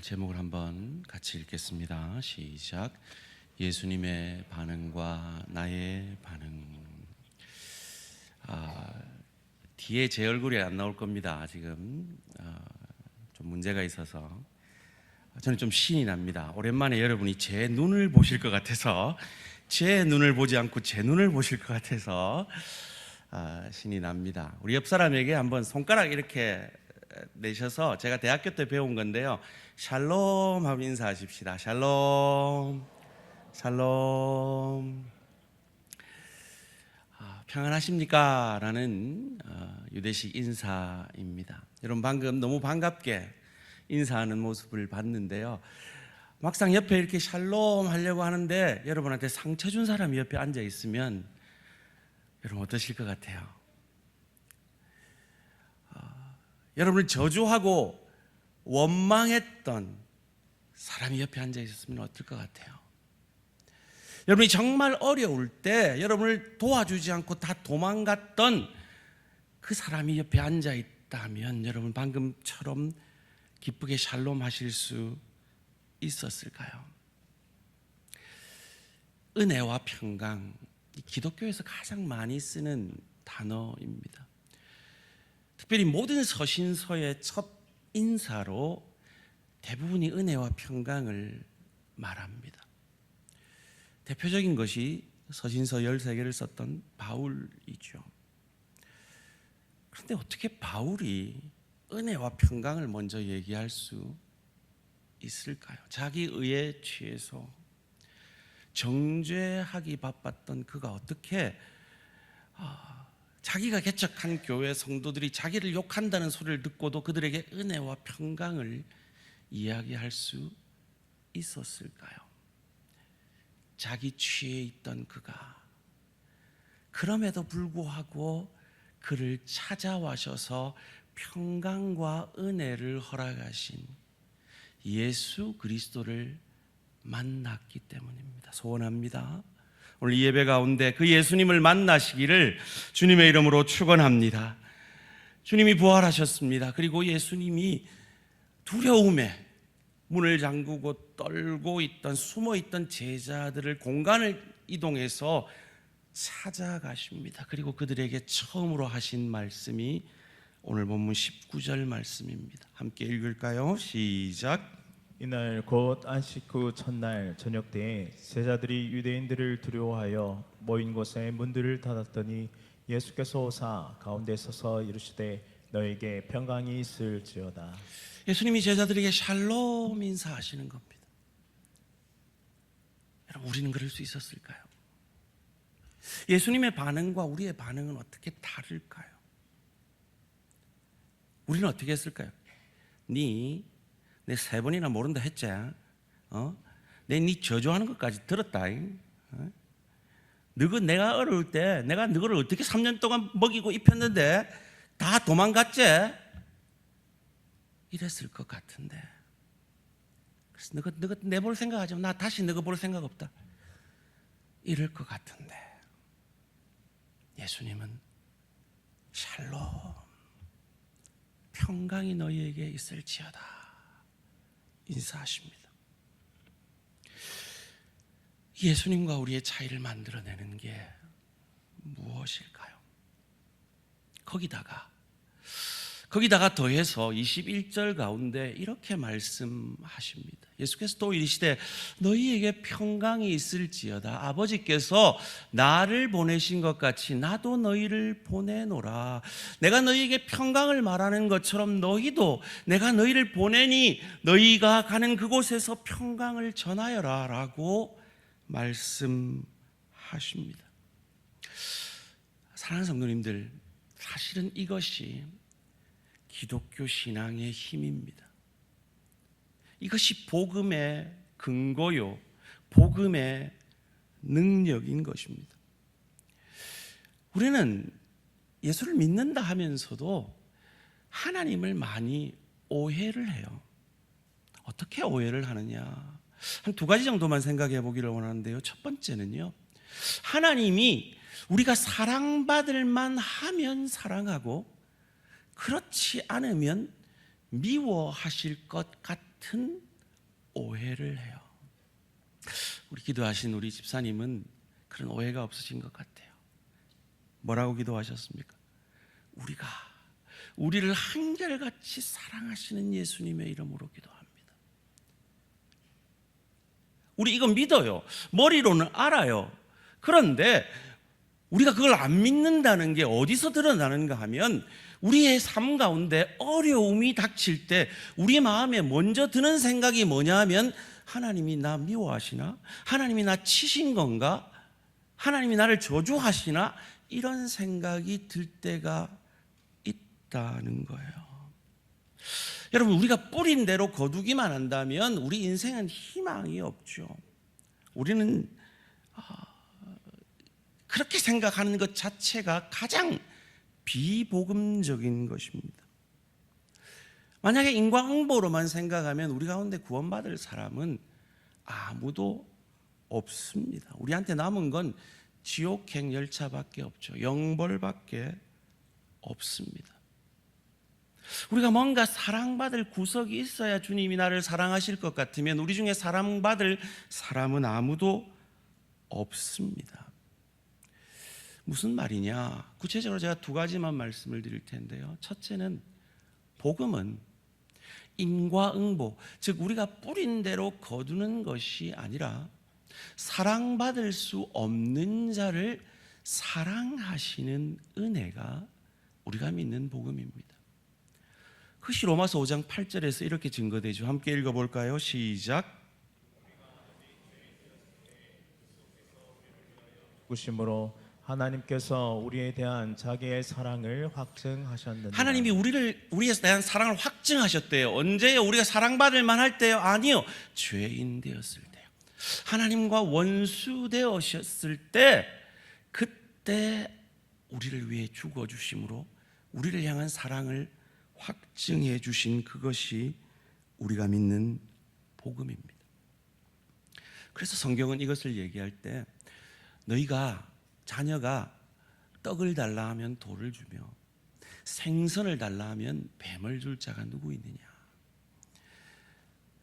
제목을 한번 같이 읽겠습니다. 시작. 예수님의 반응과 나의 반응. 뒤에 제 얼굴이 안 나올 겁니다. 지금 좀 문제가 있어서 저는 좀 신이 납니다. 오랜만에 여러분이 제 눈을 보실 것 같아서, 제 눈을 보지 않고 제 눈을 보실 것 같아서 신이 납니다. 우리 옆 사람에게 한번 손가락 이렇게 내셔서, 제가 대학교 때 배운 건데요, 샬롬 하고 인사하십시다. 샬롬, 샬롬. 평안하십니까? 라는 유대식 인사입니다. 여러분, 방금 너무 반갑게 인사하는 모습을 봤는데요, 막상 옆에 이렇게 샬롬 하려고 하는데 여러분한테 상처 준 사람이 옆에 앉아 있으면 여러분 어떠실 것 같아요? 여러분을 저주하고 원망했던 사람이 옆에 앉아 있었으면 어떨 것 같아요? 여러분이 정말 어려울 때 여러분을 도와주지 않고 다 도망갔던 그 사람이 옆에 앉아 있다면 여러분 방금처럼 기쁘게 샬롬 하실 수 있었을까요? 은혜와 평강, 기독교에서 가장 많이 쓰는 단어입니다. 특별히 모든 서신서의 첫 인사로 대부분이 은혜와 평강을 말합니다. 대표적인 것이 서신서 13개를 썼던 바울이죠. 그런데 어떻게 바울이 은혜와 평강을 먼저 얘기할 수 있을까요? 자기 의에 취해서 정죄하기 바빴던 그가 어떻게 자기가 개척한 교회 성도들이 자기를 욕한다는 소리를 듣고도 그들에게 은혜와 평강을 이야기할 수 있었을까요? 자기 취해 있던 그가 그럼에도 불구하고 그를 찾아와셔서 평강과 은혜를 허락하신 예수 그리스도를 만났기 때문입니다. 소원합니다. 오늘 이 예배 가운데 그 예수님을 만나시기를 주님의 이름으로 축원합니다. 주님이 부활하셨습니다. 그리고 예수님이 두려움에 문을 잠그고 떨고 있던, 숨어 있던 제자들을 공간을 이동해서 찾아가십니다. 그리고 그들에게 처음으로 하신 말씀이 오늘 본문 19절 말씀입니다. 함께 읽을까요? 시작. 이날 곧 안식 후 첫날 저녁 때에 제자들이 유대인들을 두려워하여 모인 곳에 문들을 닫았더니 예수께서 오사 가운데 서서 이르시되 너에게 평강이 있을지어다. 예수님이 제자들에게 샬롬 인사하시는 겁니다. 여러분, 우리는 그럴 수 있었을까요? 예수님의 반응과 우리의 반응은 어떻게 다를까요? 우리는 어떻게 했을까요? 내 3번이나 모른다 했지? 네 저주하는 것까지 들었다. 내가 어려울 때 내가 너를 어떻게 3년 동안 먹이고 입혔는데 다 도망갔지? 이랬을 것 같은데, 그래서 너가 내볼 생각하지 마. 나 다시 너가 볼 생각 없다. 이럴 것 같은데 예수님은 샬롬, 평강이 너희에게 있을지어다 인사하십니다. 예수님과 우리의 차이를 만들어내는 게 무엇일까요? 거기다가 더해서 21절 가운데 이렇게 말씀하십니다. 예수께서 또 이르시되 너희에게 평강이 있을지어다. 아버지께서 나를 보내신 것 같이 나도 너희를 보내노라. 내가 너희에게 평강을 말하는 것처럼 너희도 내가 너희를 보내니 너희가 가는 그곳에서 평강을 전하여라 라고 말씀하십니다. 사랑하는 성도님들, 사실은 이것이 기독교 신앙의 힘입니다. 이것이 복음의 근거요, 복음의 능력인 것입니다. 우리는 예수를 믿는다 하면서도 하나님을 많이 오해를 해요. 어떻게 오해를 하느냐? 한 2가지 정도만 생각해 보기를 원하는데요. 첫 번째는요, 하나님이 우리가 사랑받을 만하면 사랑하고 그렇지 않으면 미워하실 것 같은 오해를 해요. 우리 기도하신 우리 집사님은 그런 오해가 없으신 것 같아요. 뭐라고 기도하셨습니까? 우리를 한결같이 사랑하시는 예수님의 이름으로 기도합니다. 우리 이거 믿어요. 머리로는 알아요. 그런데 우리가 그걸 안 믿는다는 게 어디서 드러나는가 하면 우리의 삶 가운데 어려움이 닥칠 때 우리 마음에 먼저 드는 생각이 뭐냐 하면 하나님이 나 미워하시나? 하나님이 나 치신 건가? 하나님이 나를 저주하시나? 이런 생각이 들 때가 있다는 거예요. 여러분, 우리가 뿌린 대로 거두기만 한다면 우리 인생은 희망이 없죠. 우리는 그렇게 생각하는 것 자체가 가장 비복음적인 것입니다. 만약에 인과응보로만 생각하면 우리 가운데 구원받을 사람은 아무도 없습니다. 우리한테 남은 건 지옥행 열차밖에 없죠. 영벌밖에 없습니다. 우리가 뭔가 사랑받을 구석이 있어야 주님이 나를 사랑하실 것 같으면 우리 중에 사랑받을 사람은 아무도 없습니다. 무슨 말이냐? 구체적으로 제가 두 가지만 말씀을 드릴 텐데요. 첫째는 복음은 인과응보, 즉 우리가 뿌린 대로 거두는 것이 아니라 사랑받을 수 없는 자를 사랑하시는 은혜가 우리가 믿는 복음입니다. 그것이 로마서 5장 8절에서 이렇게 증거되죠. 함께 읽어볼까요? 시작. 구심으로 하나님께서 우리에 대한 자기의 사랑을 확증하셨느니라. 하나님이 우리에 대한 사랑을 확증하셨대요. 언제요? 우리가 사랑받을 만할 때요? 아니요. 죄인 되었을 때요. 하나님과 원수 되었을 때, 그때 우리를 위해 죽어주심으로 우리를 향한 사랑을 확증해 주신 그것이 우리가 믿는 복음입니다. 그래서 성경은 이것을 얘기할 때 자녀가 떡을 달라 하면 돌을 주며 생선을 달라 하면 뱀을 줄 자가 누구 있느냐.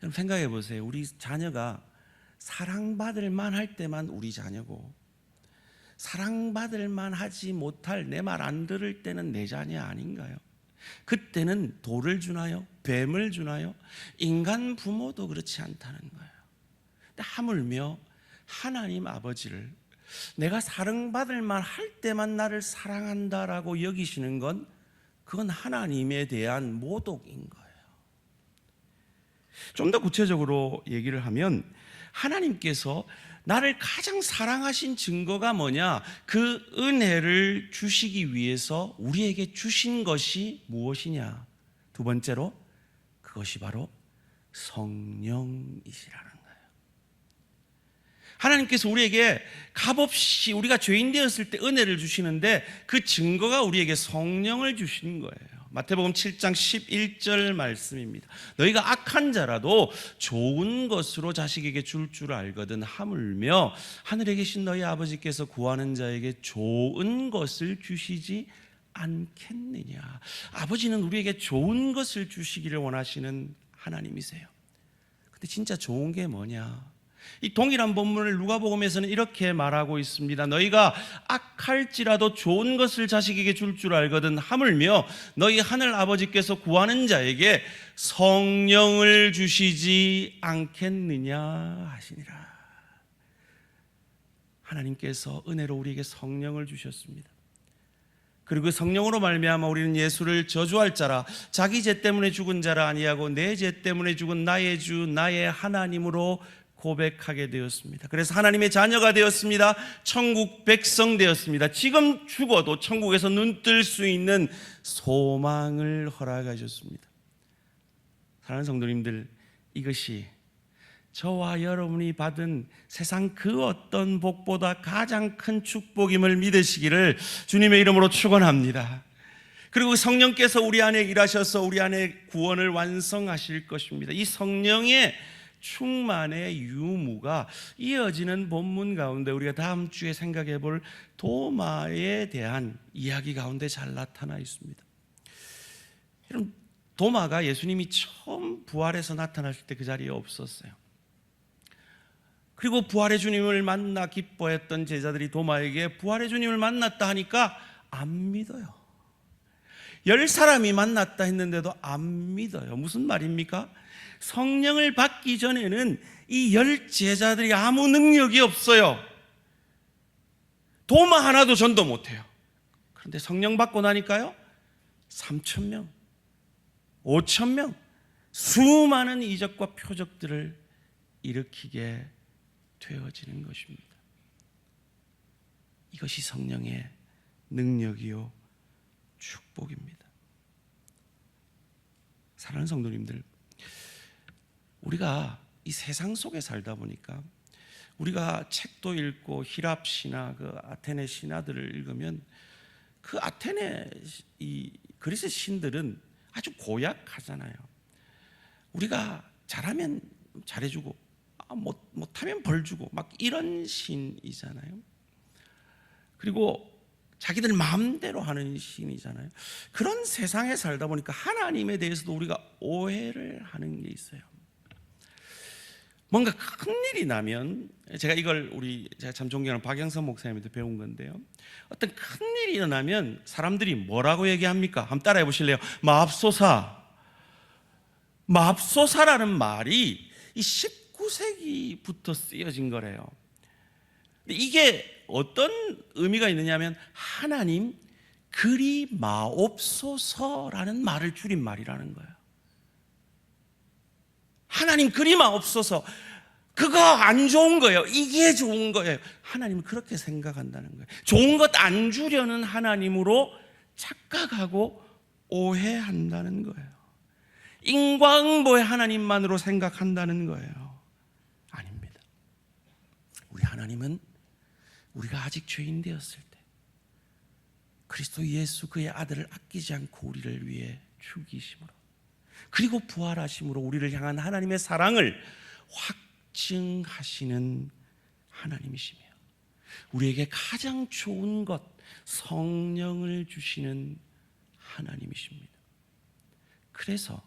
여러분 생각해 보세요. 우리 자녀가 사랑받을 만할 때만 우리 자녀고 사랑받을 만하지 못할 내 말 안 들을 때는 내 자녀 아닌가요? 그때는 돌을 주나요? 뱀을 주나요? 인간 부모도 그렇지 않다는 거예요. 근데 하물며 하나님 아버지를 내가 사랑받을 만할 때만 나를 사랑한다라고 여기시는 건 그건 하나님에 대한 모독인 거예요. 좀 더 구체적으로 얘기를 하면 하나님께서 나를 가장 사랑하신 증거가 뭐냐? 그 은혜를 주시기 위해서 우리에게 주신 것이 무엇이냐? 두 번째로 그것이 바로 성령이시라는 거예요. 하나님께서 우리에게 값없이 우리가 죄인 되었을 때 은혜를 주시는데 그 증거가 우리에게 성령을 주시는 거예요. 마태복음 7장 11절 말씀입니다. 너희가 악한 자라도 좋은 것으로 자식에게 줄 줄 알거든 하물며 하늘에 계신 너희 아버지께서 구하는 자에게 좋은 것을 주시지 않겠느냐. 아버지는 우리에게 좋은 것을 주시기를 원하시는 하나님이세요. 근데 진짜 좋은 게 뭐냐? 이 동일한 본문을 누가복음에서는 이렇게 말하고 있습니다. 너희가 악할지라도 좋은 것을 자식에게 줄 줄 알거든 하물며 너희 하늘 아버지께서 구하는 자에게 성령을 주시지 않겠느냐 하시니라. 하나님께서 은혜로 우리에게 성령을 주셨습니다. 그리고 성령으로 말미암아 우리는 예수를 저주할 자라, 자기 죄 때문에 죽은 자라 아니하고 내 죄 때문에 죽은 나의 주 나의 하나님으로 고백하게 되었습니다. 그래서 하나님의 자녀가 되었습니다. 천국 백성 되었습니다. 지금 죽어도 천국에서 눈뜰 수 있는 소망을 허락하셨습니다. 사랑하는 성도님들, 이것이 저와 여러분이 받은 세상 그 어떤 복보다 가장 큰 축복임을 믿으시기를 주님의 이름으로 축원합니다. 그리고 성령께서 우리 안에 일하셔서 우리 안에 구원을 완성하실 것입니다. 이 성령의 충만의 유무가 이어지는 본문 가운데 우리가 다음 주에 생각해 볼 도마에 대한 이야기 가운데 잘 나타나 있습니다. 여러분, 도마가 예수님이 처음 부활해서 나타나실 때 그 자리에 없었어요. 그리고 부활의 주님을 만나 기뻐했던 제자들이 도마에게 부활의 주님을 만났다 하니까 안 믿어요. 10사람이 만났다 했는데도 안 믿어요. 무슨 말입니까? 성령을 받기 전에는 이 10제자들이 아무 능력이 없어요. 도마 하나도 전도 못해요. 그런데 성령 받고 나니까요, 3,000명, 5,000명, 수많은 이적과 표적들을 일으키게 되어지는 것입니다. 이것이 성령의 능력이요 축복입니다. 사랑하는 성도님들, 우리가 이 세상 속에 살다 보니까 우리가 책도 읽고 히랍 신화, 그 아테네 신화들을 읽으면 그 아테네 이 그리스 신들은 아주 고약하잖아요. 우리가 잘하면 잘해주고 못하면 벌 주고 막 이런 신이잖아요. 그리고 자기들 마음대로 하는 신이잖아요. 그런 세상에 살다 보니까 하나님에 대해서도 우리가 오해를 하는 게 있어요. 뭔가 큰일이 나면, 제가 참 존경하는 박영선 목사님한테 배운 건데요, 어떤 큰일이 일어나면 사람들이 뭐라고 얘기합니까? 한번 따라해 보실래요? 맙소사라는 말이 이 19세기부터 쓰여진 거래요. 이게 어떤 의미가 있느냐면 하나님 그리 마옵소서라는 말을 줄인 말이라는 거예요. 하나님 그리 마옵소서, 그거 안 좋은 거예요. 이게 좋은 거예요. 하나님은 그렇게 생각한다는 거예요. 좋은 것 안 주려는 하나님으로 착각하고 오해한다는 거예요. 인과응보의 하나님만으로 생각한다는 거예요. 아닙니다. 우리 하나님은 우리가 아직 죄인 되었을 때 그리스도 예수 그의 아들을 아끼지 않고 우리를 위해 죽이심으로, 그리고 부활하심으로 우리를 향한 하나님의 사랑을 확증하시는 하나님이시며, 우리에게 가장 좋은 것 성령을 주시는 하나님이십니다. 그래서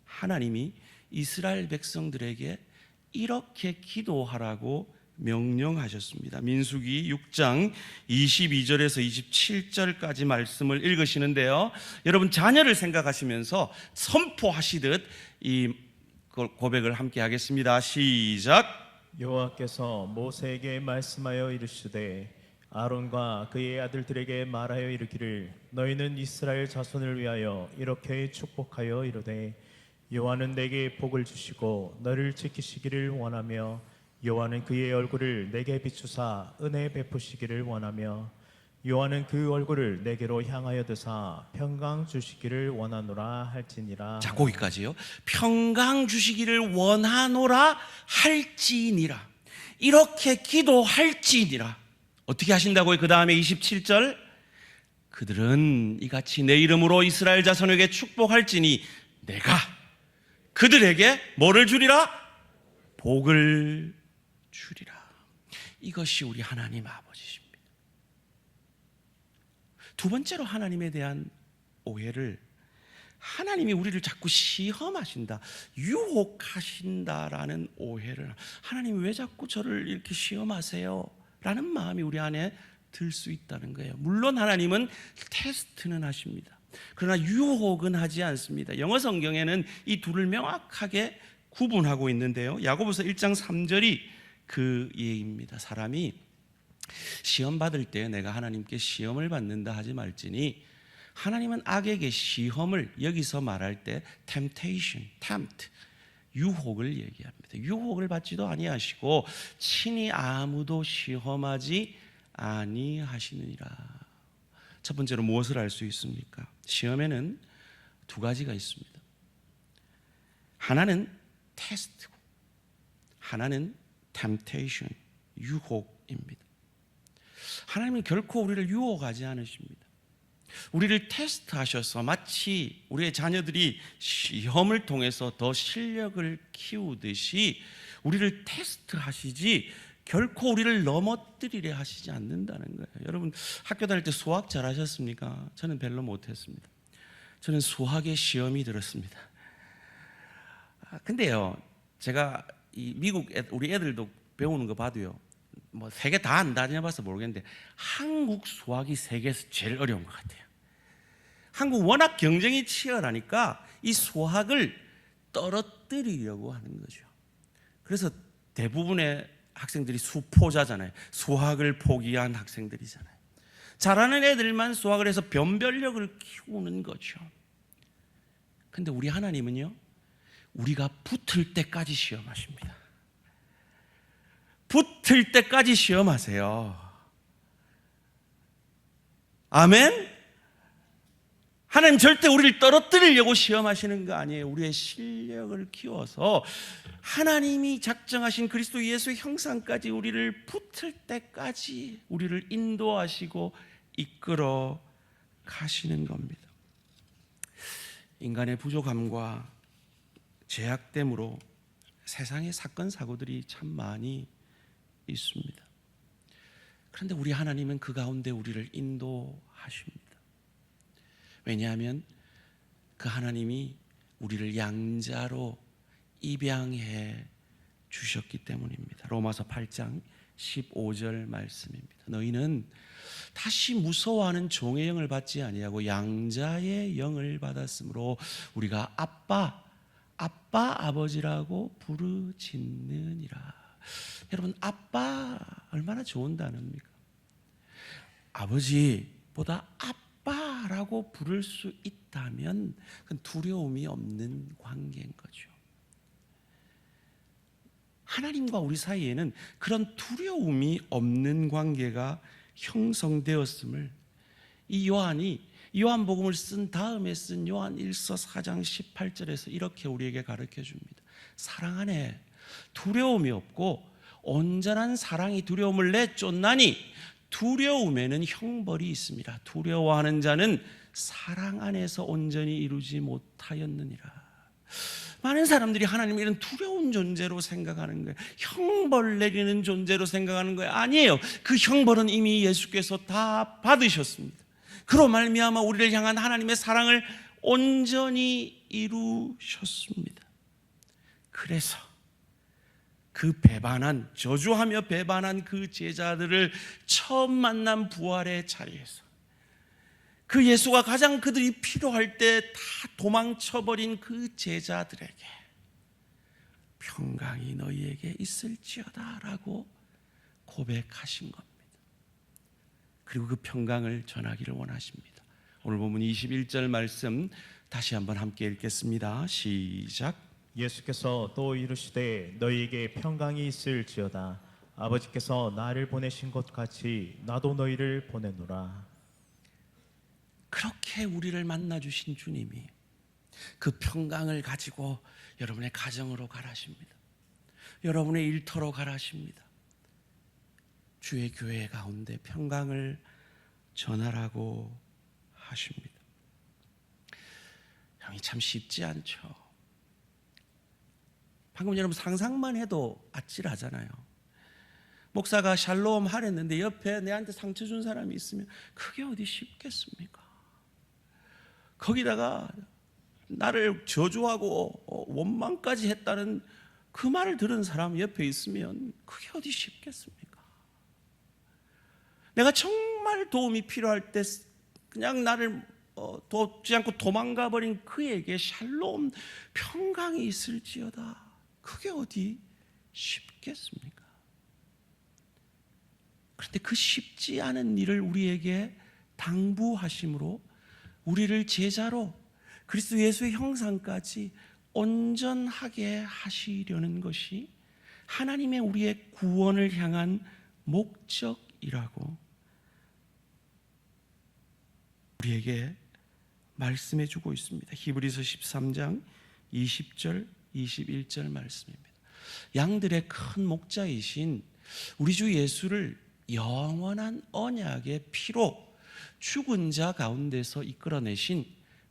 하나님이 이스라엘 백성들에게 이렇게 기도하라고 명령하셨습니다. 민수기 6장 22절에서 27절까지 말씀을 읽으시는데요, 여러분 자녀를 생각하시면서 선포하시듯 이 고백을 함께 하겠습니다. 시작. 여호와께서 모세에게 말씀하여 이르시되 아론과 그의 아들들에게 말하여 이르기를 너희는 이스라엘 자손을 위하여 이렇게 축복하여 이르되 여호와는 내게 복을 주시고 너를 지키시기를 원하며 여호와는 그의 얼굴을 내게 비추사 은혜 베푸시기를 원하며 여호와는 그 얼굴을 내게로 향하여 드사 평강 주시기를 원하노라 할지니라. 자, 거기까지요. 평강 주시기를 원하노라 할지니라. 이렇게 기도할지니라. 어떻게 하신다고요? 그 다음에 27절, 그들은 이같이 내 이름으로 이스라엘 자손에게 축복할지니 내가 그들에게 뭐를 주리라? 복을 주리라. 이것이 우리 하나님 아버지십니다. 두 번째로 하나님에 대한 오해를, 하나님이 우리를 자꾸 시험하신다, 유혹하신다라는 오해를, 하나님 왜 자꾸 저를 이렇게 시험하세요? 라는 마음이 우리 안에 들 수 있다는 거예요. 물론 하나님은 테스트는 하십니다. 그러나 유혹은 하지 않습니다. 영어 성경에는 이 둘을 명확하게 구분하고 있는데요, 야고보서 1장 3절이 그 예입니다. 사람이 시험 받을 때 내가 하나님께 시험을 받는다 하지 말지니, 하나님은 악에게 시험을 여기서 말할 때 temptation, tempt, 유혹을 얘기합니다. 유혹을 받지도 아니하시고 친히 아무도 시험하지 아니하시느니라. 첫 번째로 무엇을 알 수 있습니까? 시험에는 두 가지가 있습니다. 하나는 테스트고 하나는 temptation, 유혹입니다. 하나님은 결코 우리를 유혹하지 않으십니다. 우리를 테스트하셔서 마치 우리의 자녀들이 시험을 통해서 더 실력을 키우듯이 우리를 테스트하시지 결코 우리를 넘어뜨리려 하시지 않는다는 거예요. 여러분 학교 다닐 때 수학 잘하셨습니까? 저는 별로 못했습니다. 저는 수학에 시험이 들었습니다. 근데요, 제가 이 미국 우리 애들도 배우는 거 봐도요, 뭐 세계 다 안 다녀봐서 모르겠는데 한국 수학이 세계에서 제일 어려운 것 같아요. 한국 워낙 경쟁이 치열하니까 이 수학을 떨어뜨리려고 하는 거죠. 그래서 대부분의 학생들이 수포자잖아요. 수학을 포기한 학생들이잖아요. 잘하는 애들만 수학을 해서 변별력을 키우는 거죠. 근데 우리 하나님은요, 우리가 붙을 때까지 시험하십니다. 붙을 때까지 시험하세요. 아멘? 하나님 절대 우리를 떨어뜨리려고 시험하시는 거 아니에요. 우리의 실력을 키워서 하나님이 작정하신 그리스도 예수의 형상까지 우리를 붙을 때까지 우리를 인도하시고 이끌어 가시는 겁니다. 인간의 부족함과 죄악됨으로 세상에 사건 사고들이 참 많이 있습니다. 그런데 우리 하나님은 그 가운데 우리를 인도하십니다. 왜냐하면 그 하나님이 우리를 양자로 입양해 주셨기 때문입니다. 로마서 8장 15절 말씀입니다. 너희는 다시 무서워하는 종의 영을 받지 아니하고 양자의 영을 받았으므로 우리가 아빠 아버지라고 부르짖느니라. 여러분, 아빠 얼마나 좋은 단어입니까? 아버지보다 아빠라고 부를 수 있다면 그건 두려움이 없는 관계인 거죠. 하나님과 우리 사이에는 그런 두려움이 없는 관계가 형성되었음을 이 요한이 요한복음을 쓴 다음에 쓴 요한 1서 4장 18절에서 이렇게 우리에게 가르쳐 줍니다. 사랑 안에 두려움이 없고 온전한 사랑이 두려움을 내쫓나니 두려움에는 형벌이 있습니다. 두려워하는 자는 사랑 안에서 온전히 이루지 못하였느니라. 많은 사람들이 하나님을 이런 두려운 존재로 생각하는 거예요. 형벌 내리는 존재로 생각하는 거예요. 아니에요. 그 형벌은 이미 예수께서 다 받으셨습니다. 그로 말미암아 우리를 향한 하나님의 사랑을 온전히 이루셨습니다. 그래서 그 배반한, 저주하며 배반한 그 제자들을 처음 만난 부활의 자리에서 그 예수가 가장 그들이 필요할 때 다 도망쳐버린 그 제자들에게 평강이 너희에게 있을지어다 라고 고백하신 겁니다. 그리고 그 평강을 전하기를 원하십니다. 오늘 본문 21절 말씀 다시 한번 함께 읽겠습니다. 시작. 예수께서 또 이르시되 너희에게 평강이 있을지어다. 아버지께서 나를 보내신 것 같이 나도 너희를 보내노라. 그렇게 우리를 만나주신 주님이 그 평강을 가지고 여러분의 가정으로 가라십니다. 여러분의 일터로 가라십니다. 주의 교회 가운데 평강을 전하라고 하십니다. 형이 참 쉽지 않죠. 방금 여러분 상상만 해도 아찔하잖아요. 목사가 샬롬 하랬는데 옆에 내한테 상처 준 사람이 있으면 그게 어디 쉽겠습니까? 거기다가 나를 저주하고 원망까지 했다는 그 말을 들은 사람 옆에 있으면 그게 어디 쉽겠습니까? 내가 정말 도움이 필요할 때 그냥 나를 돕지 않고 도망가 버린 그에게 샬롬 평강이 있을지어다. 그게 어디 쉽겠습니까? 그런데 그 쉽지 않은 일을 우리에게 당부하심으로 우리를 제자로 그리스도 예수의 형상까지 온전하게 하시려는 것이 하나님의 우리의 구원을 향한 목적이라고 우리에게 말씀해 주고 있습니다. 히브리서 13장 20절 21절 말씀입니다. 양들의 큰 목자이신 우리 주 예수를 영원한 언약의 피로 죽은 자 가운데서 이끌어내신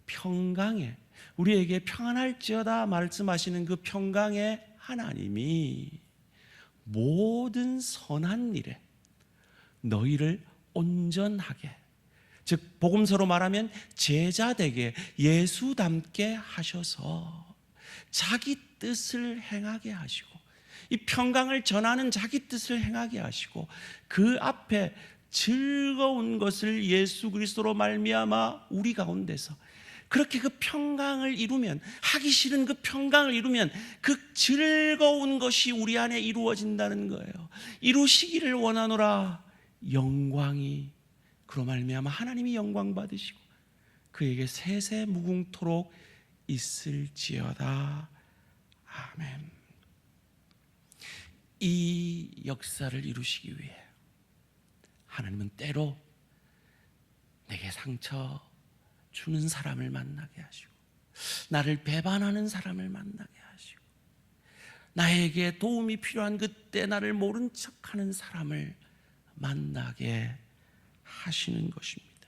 평강에 우리에게 평안할지어다 말씀하시는 그 평강의 하나님이 모든 선한 일에 너희를 온전하게, 즉 복음서로 말하면 제자되게 예수 닮게 하셔서 자기 뜻을 행하게 하시고 이 평강을 전하는 자기 뜻을 행하게 하시고 그 앞에 즐거운 것을 예수 그리스도로 말미암아 우리 가운데서 그렇게 그 평강을 이루면, 하기 싫은 그 평강을 이루면 그 즐거운 것이 우리 안에 이루어진다는 거예요. 이루시기를 원하노라. 영광이 그로 말미암아 하나님이 영광 받으시고 그에게 세세 무궁토록 있을지어다. 아멘. 이 역사를 이루시기 위해 하나님은 때로 내게 상처 주는 사람을 만나게 하시고, 나를 배반하는 사람을 만나게 하시고, 나에게 도움이 필요한 그때 나를 모른 척하는 사람을 만나게 하시는 것입니다.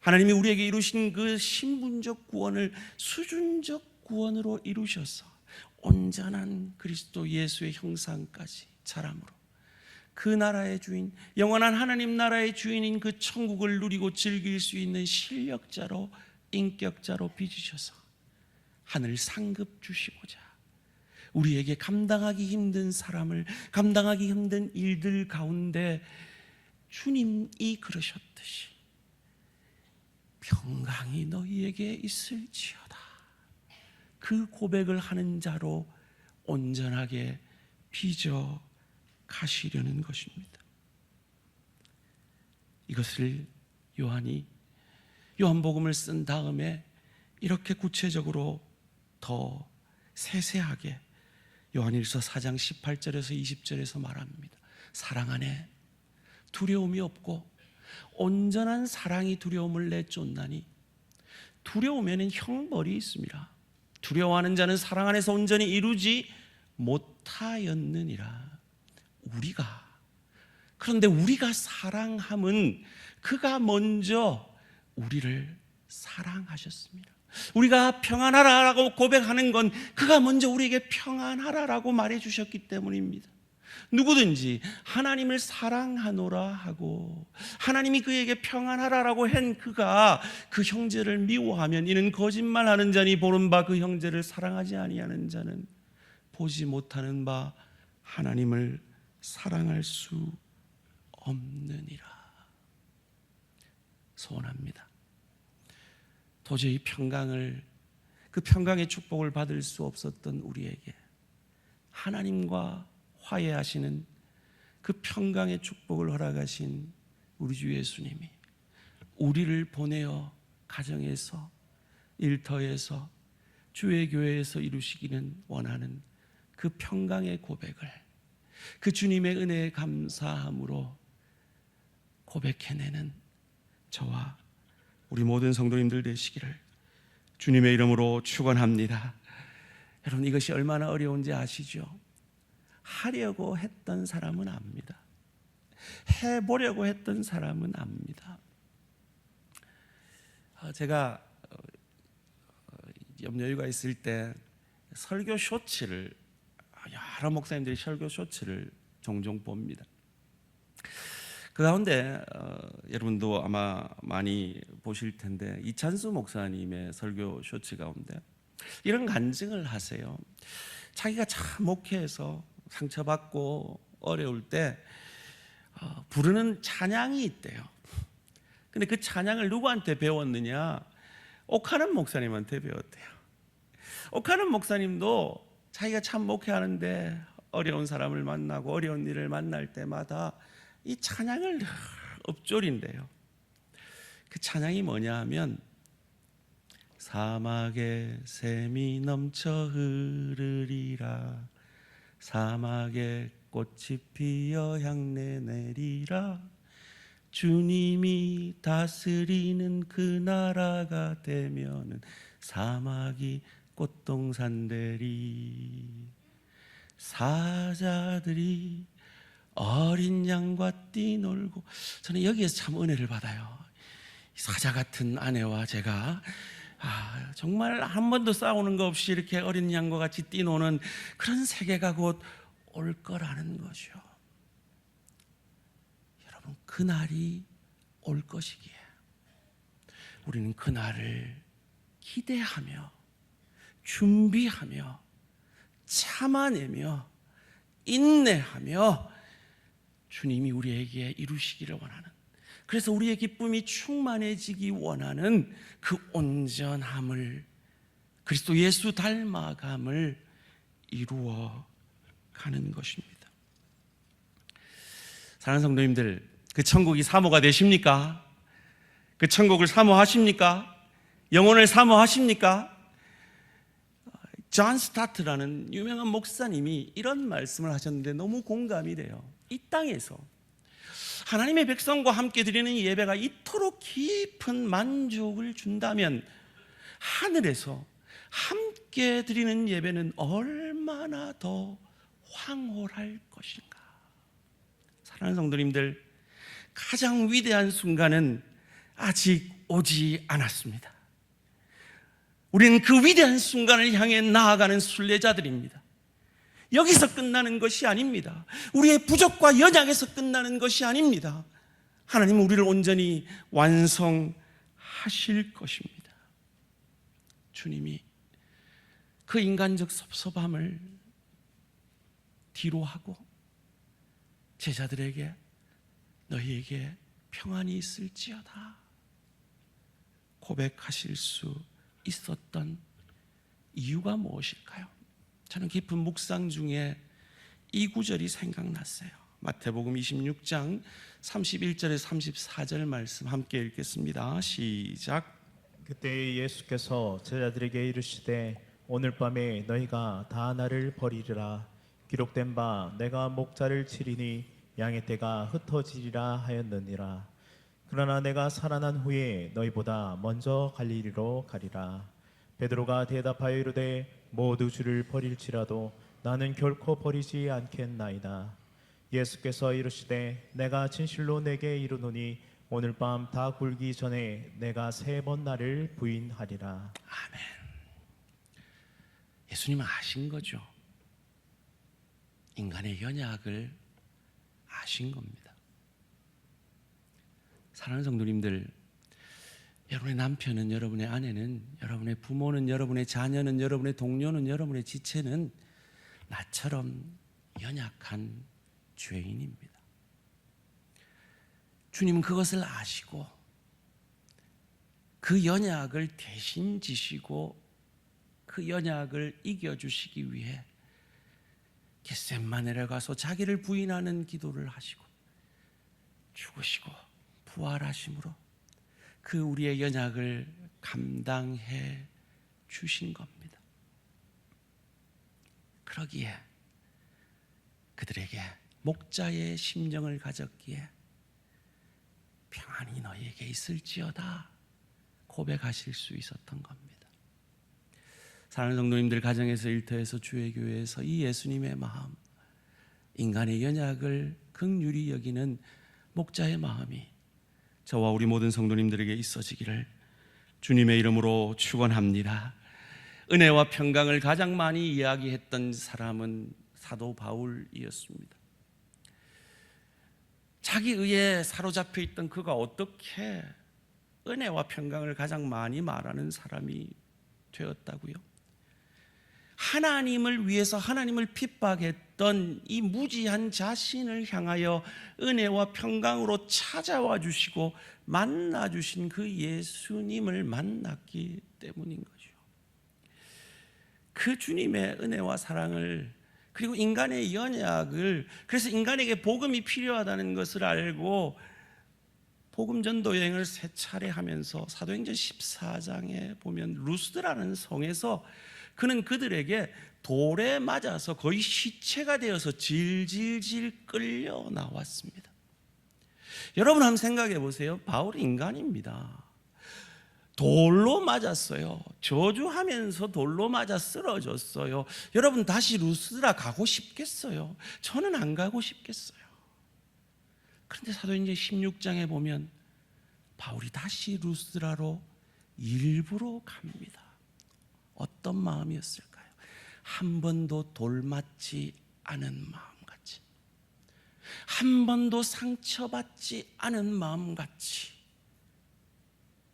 하나님이 우리에게 이루신 그 신분적 구원을 수준적 구원으로 이루셔서 온전한 그리스도 예수의 형상까지 자람으로 그 나라의 주인, 영원한 하나님 나라의 주인인 그 천국을 누리고 즐길 수 있는 실력자로, 인격자로 빚으셔서 하늘 상급 주시고자 우리에게 감당하기 힘든 사람을, 감당하기 힘든 일들 가운데 주님이 그러셨듯이 평강이 너희에게 있을지어다, 그 고백을 하는 자로 온전하게 빚어 가시려는 것입니다. 이것을 요한이 요한복음을 쓴 다음에 이렇게 구체적으로 더 세세하게 요한일서 4장 18절에서 20절에서 말합니다. 사랑 안에 두려움이 없고 온전한 사랑이 두려움을 내쫓나니, 두려움에는 형벌이 있습니다. 두려워하는 자는 사랑 안에서 온전히 이루지 못하였느니라. 그런데 우리가 사랑함은 그가 먼저 우리를 사랑하셨습니다. 우리가 평안하라라고 고백하는 건 그가 먼저 우리에게 평안하라라고 말해 주셨기 때문입니다. 누구든지 하나님을 사랑하노라 하고 하나님이 그에게 평안하라라고 한 그가 그 형제를 미워하면 이는 거짓말하는 자니 보는 바 그 형제를 사랑하지 아니하는 자는 보지 못하는 바 하나님을 사랑할 수 없느니라. 소원합니다. 도저히 그 평강의 축복을 받을 수 없었던 우리에게 하나님과 화해하시는 그 평강의 축복을 허락하신 우리 주 예수님이 우리를 보내어 가정에서, 일터에서, 주의 교회에서 이루시기는 원하는 그 평강의 고백을 그 주님의 은혜에 감사함으로 고백해내는 저와 우리 모든 성도님들 되시기를 주님의 이름으로 축원합니다. 여러분, 이것이 얼마나 어려운지 아시죠? 하려고 했던 사람은 압니다. 해보려고 했던 사람은 압니다. 제가 여유가 있을 때 설교 쇼츠를, 여러 목사님들이 설교 쇼츠를 종종 봅니다. 그 가운데 여러분도 아마 많이 보실 텐데 이찬수 목사님의 설교 쇼츠 가운데 이런 간증을 하세요. 자기가 참 목회에서 상처받고 어려울 때 부르는 찬양이 있대요. 근데 그 찬양을 누구한테 배웠느냐? 옥하는 목사님한테 배웠대요. 옥하는 목사님도 자기가 참 목회하는데 어려운 사람을 만나고 어려운 일을 만날 때마다 이 찬양을 늘 읊조린대요. 그 찬양이 뭐냐 하면 사막에 샘이 넘쳐 흐르리라, 사막에 꽃이 피어 향내 내리라, 주님이 다스리는 그 나라가 되면은 사막이 꽃동산 되리, 사자들이 어린 양과 뛰놀고. 저는 여기에서 참 은혜를 받아요. 사자 같은 아내와 제가 정말 한 번도 싸우는 거 없이 이렇게 어린 양과 같이 뛰노는 그런 세계가 곧 올 거라는 거죠. 여러분, 그날이 올 것이기에 우리는 그날을 기대하며 준비하며 참아내며 인내하며 주님이 우리에게 이루시기를 원하는, 그래서 우리의 기쁨이 충만해지기 원하는 그 온전함을, 그리스도 예수 닮아감을 이루어 가는 것입니다. 사랑하는 성도님들, 그 천국이 사모가 되십니까? 그 천국을 사모하십니까? 영혼을 사모하십니까? 존 스타트라는 유명한 목사님이 이런 말씀을 하셨는데 너무 공감이 돼요. 이 땅에서 하나님의 백성과 함께 드리는 예배가 이토록 깊은 만족을 준다면 하늘에서 함께 드리는 예배는 얼마나 더 황홀할 것인가. 사랑하는 성도님들, 가장 위대한 순간은 아직 오지 않았습니다. 우리는 그 위대한 순간을 향해 나아가는 순례자들입니다. 여기서 끝나는 것이 아닙니다. 우리의 부족과 연약에서 끝나는 것이 아닙니다. 하나님은 우리를 온전히 완성하실 것입니다. 주님이 그 인간적 섭섭함을 뒤로하고 제자들에게 너희에게 평안이 있을지어다 고백하실 수 있었던 이유가 무엇일까요? 저는 깊은 묵상 중에 이 구절이 생각났어요. 마태복음 26장 31절에서 34절 말씀 함께 읽겠습니다. 시작. 그때 예수께서 제자들에게 이르시되 오늘 밤에 너희가 다 나를 버리리라. 기록된 바 내가 목자를 치리니 양의 떼가 흩어지리라 하였느니라. 그러나 내가 살아난 후에 너희보다 먼저 갈릴리로 가리라. 베드로가 대답하여 이르되 모두 주를 버릴지라도 나는 결코 버리지 않겠나이다. 예수께서 이르시되 내가 진실로 내게 이르노니 오늘 밤 다 굴기 전에 내가 3번 나를 부인하리라. 아멘. 예수님은 아신 거죠. 인간의 연약을 아신 겁니다. 사랑하는 성도님들, 여러분의 남편은, 여러분의 아내는, 여러분의 부모는, 여러분의 자녀는, 여러분의 동료는, 여러분의 지체는 나처럼 연약한 죄인입니다. 주님은 그것을 아시고 그 연약을 대신 지시고 그 연약을 이겨주시기 위해 겟세마네를 가서 자기를 부인하는 기도를 하시고 죽으시고 부활하심으로 그 우리의 연약을 감당해 주신 겁니다. 그러기에 그들에게 목자의 심정을 가졌기에 평안이 너희에게 있을지어다 고백하실 수 있었던 겁니다. 사랑하는 성도님들, 가정에서, 일터에서, 주의 교회에서 이 예수님의 마음, 인간의 연약을 긍휼히 여기는 목자의 마음이 저와 우리 모든 성도님들에게 있어지기를 주님의 이름으로 축원합니다. 은혜와 평강을 가장 많이 이야기했던 사람은 사도 바울이었습니다. 자기 의에 사로잡혀 있던 그가 어떻게 은혜와 평강을 가장 많이 말하는 사람이 되었다고요? 하나님을 위해서 하나님을 핍박했던 이 무지한 자신을 향하여 은혜와 평강으로 찾아와 주시고 만나 주신 그 예수님을 만났기 때문인 거죠. 그 주님의 은혜와 사랑을, 그리고 인간의 연약을, 그래서 인간에게 복음이 필요하다는 것을 알고 복음 전도 여행을 3차례 하면서 사도행전 14장에 보면 루스드라는 성에서 그는 그들에게 돌에 맞아서 거의 시체가 되어서 질질질 끌려 나왔습니다. 여러분 한번 생각해 보세요. 바울이 인간입니다. 돌로 맞았어요. 저주하면서 돌로 맞아 쓰러졌어요. 여러분 다시 루스드라 가고 싶겠어요? 저는 안 가고 싶겠어요. 그런데 사도행전 16장에 보면 바울이 다시 루스드라로 일부러 갑니다. 어떤 마음이었을까요? 한 번도 돌 맞지 않은 마음같이, 한 번도 상처받지 않은 마음같이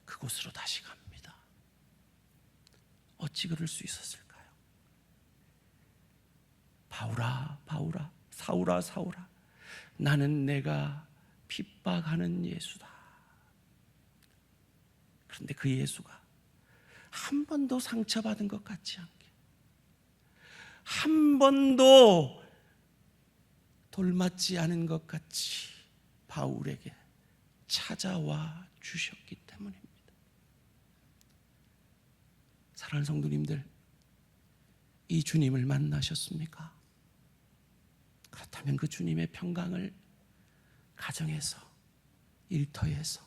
그곳으로 다시 갑니다. 어찌 그럴 수 있었을까요? 바울아 바울아 사울아 사울아 나는 내가 핍박하는 예수다. 그런데 그 예수가 한 번도 상처받은 것 같지 않게, 한 번도 돌맞지 않은 것 같이 바울에게 찾아와 주셨기 때문입니다. 사랑하는 성도님들, 이 주님을 만나셨습니까? 그렇다면 그 주님의 평강을 가정에서, 일터에서,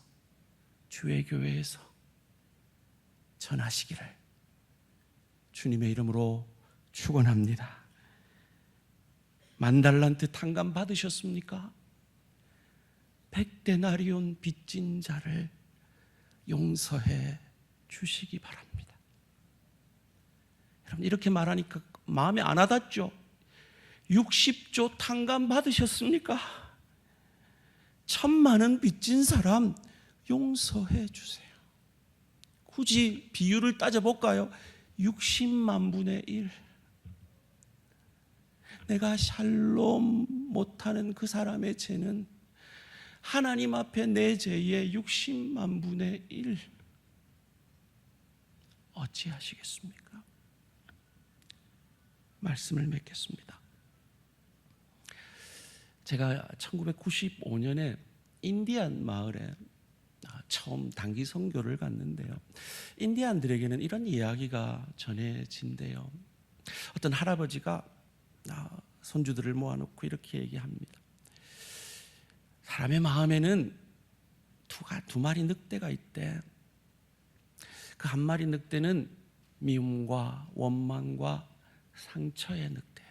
주의 교회에서 전하시기를 주님의 이름으로 축원합니다. 10,000달란트 탕감 받으셨습니까? 100데나리온 빚진 자를 용서해 주시기 바랍니다. 여러분, 이렇게 말하니까 마음에 안 와닿죠? 60조 탕감 받으셨습니까? 1,000,000원 빚진 사람 용서해 주세요. 굳이 비율을 따져볼까요? 60만 분의 1. 내가 샬롬 못하는 그 사람의 죄는 하나님 앞에 내 죄의 60만 분의 1. 어찌하시겠습니까? 말씀을 맺겠습니다. 제가 1995년에 인디안 마을에 처음 단기 선교를 갔는데요, 인디안들에게는 이런 이야기가 전해진대요. 어떤 할아버지가 손주들을 모아놓고 이렇게 얘기합니다. 사람의 마음에는 두 마리 늑대가 있대. 그 한 마리 늑대는 미움과 원망과 상처의 늑대야.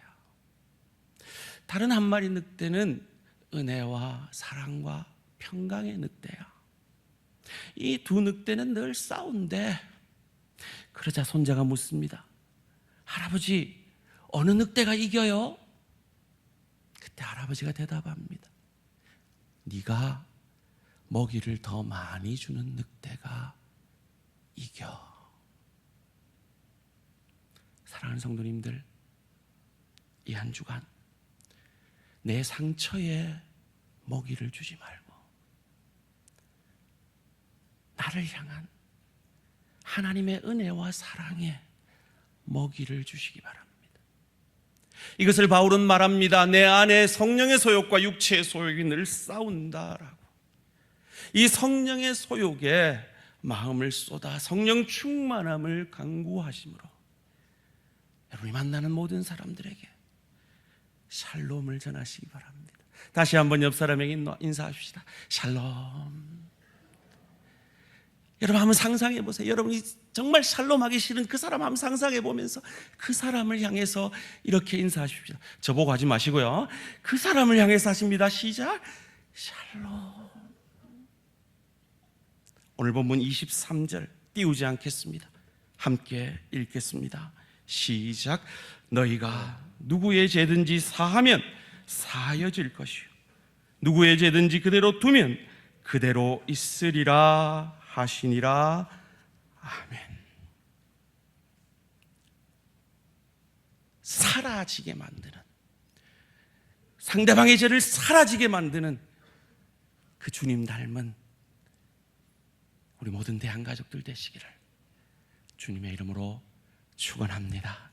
다른 한 마리 늑대는 은혜와 사랑과 평강의 늑대야. 이 두 늑대는 늘 싸운대. 그러자 손자가 묻습니다. 할아버지, 어느 늑대가 이겨요? 그때 할아버지가 대답합니다. 네가 먹이를 더 많이 주는 늑대가 이겨. 사랑하는 성도님들, 이 한 주간 내 상처에 먹이를 주지 말고 나를 향한 하나님의 은혜와 사랑에 먹이를 주시기 바랍니다. 이것을 바울은 말합니다. 내 안에 성령의 소욕과 육체의 소욕이 늘 싸운다라고. 이 성령의 소욕에 마음을 쏟아 성령 충만함을 강구하심으로 여러분이 만나는 모든 사람들에게 샬롬을 전하시기 바랍니다. 다시 한번 옆 사람에게 인사합시다. 샬롬. 여러분 한번 상상해 보세요. 여러분이 정말 샬롬하기 싫은 그 사람 한번 상상해 보면서 그 사람을 향해서 이렇게 인사하십시오. 저보고 하지 마시고요. 그 사람을 향해서 하십니다. 시작. 샬롬. 오늘 본문 23절 띄우지 않겠습니다. 함께 읽겠습니다. 시작. 너희가 누구의 죄든지 사하면 사여질 것이요 누구의 죄든지 그대로 두면 그대로 있으리라 하시니라. 아멘. 사라지게 만드는, 상대방의 죄를 사라지게 만드는 그 주님 닮은 우리 모든 대한가족들 되시기를 주님의 이름으로 축원합니다.